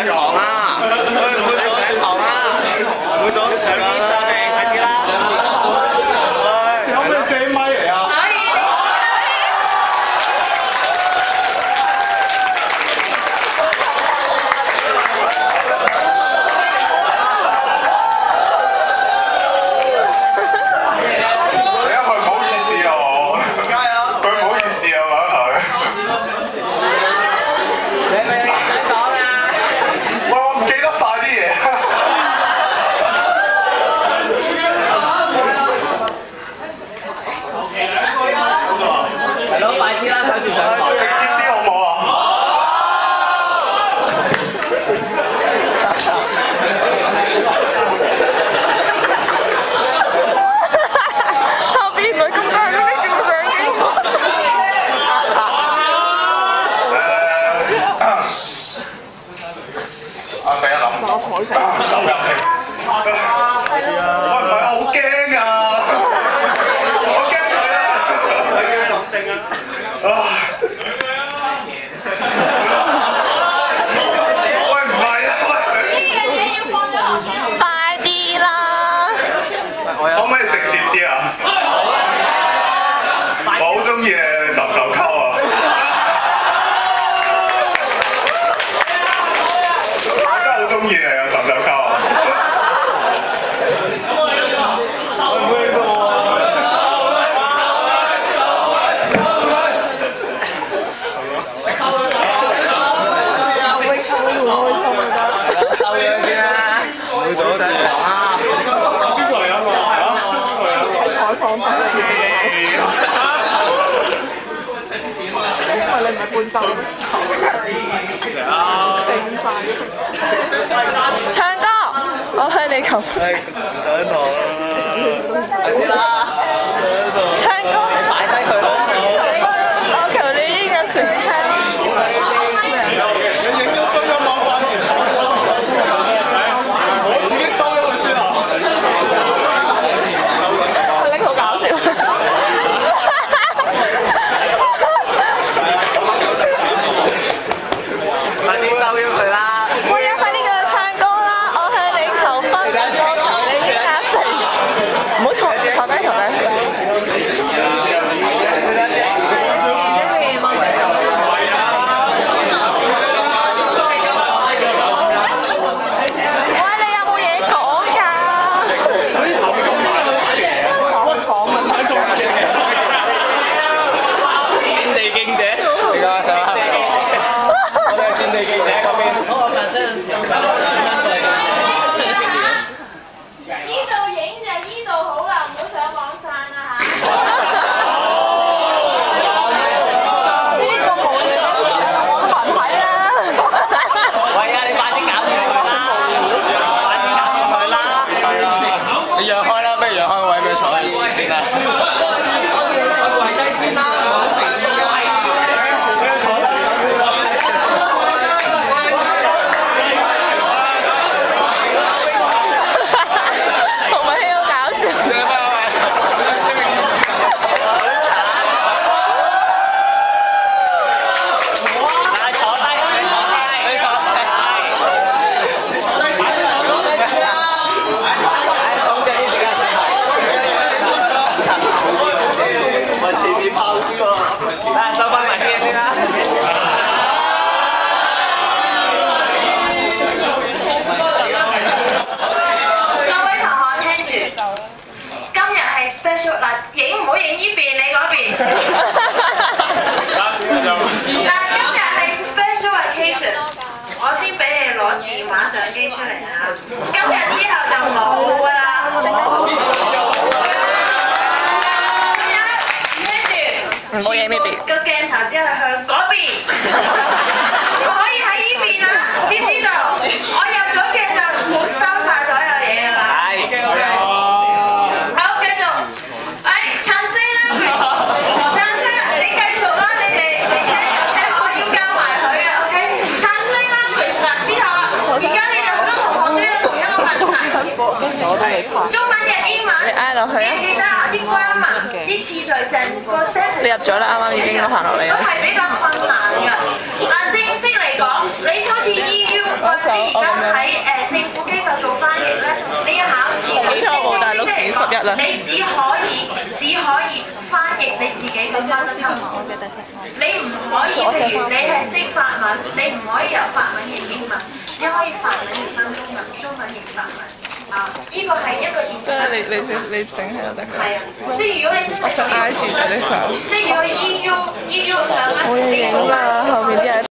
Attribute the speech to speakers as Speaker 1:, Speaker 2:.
Speaker 1: 堂啊！上堂啦！唔好阻住上邊上嚟，快啲啦！
Speaker 2: 可唔可以借咪嚟啊？
Speaker 3: 唱歌，我向你求婚。
Speaker 1: 上堂啦！快啲啦！
Speaker 3: 唱歌，
Speaker 1: 擺低佢啦！
Speaker 3: 我求你呢個成唱。
Speaker 2: 你影咗收音冇關事，我自己收咗佢先啊！
Speaker 3: 呢個好搞笑。
Speaker 1: 快啲收咗佢啦！
Speaker 3: 快啲叫佢唱歌啦！我向你求婚，我求你應阿成。唔好坐低同你。你入咗啦，啱啱已經行落嚟。
Speaker 4: 都係比較困難㗎。嗱，正式嚟講，你好似 EU 或者
Speaker 3: 好彩我冇帶碌屎11啦。
Speaker 4: 你只可以翻譯你自己嘅分級。你唔可以，譬如你係識法文，你唔可以由法文譯英文，只可以法文譯翻中文，中文譯法文。啊！呢個係一個現象。
Speaker 3: 即係你整係就得㗎。
Speaker 4: 係啊，即係如果你真係
Speaker 3: 我想挨住就你手。
Speaker 4: 即係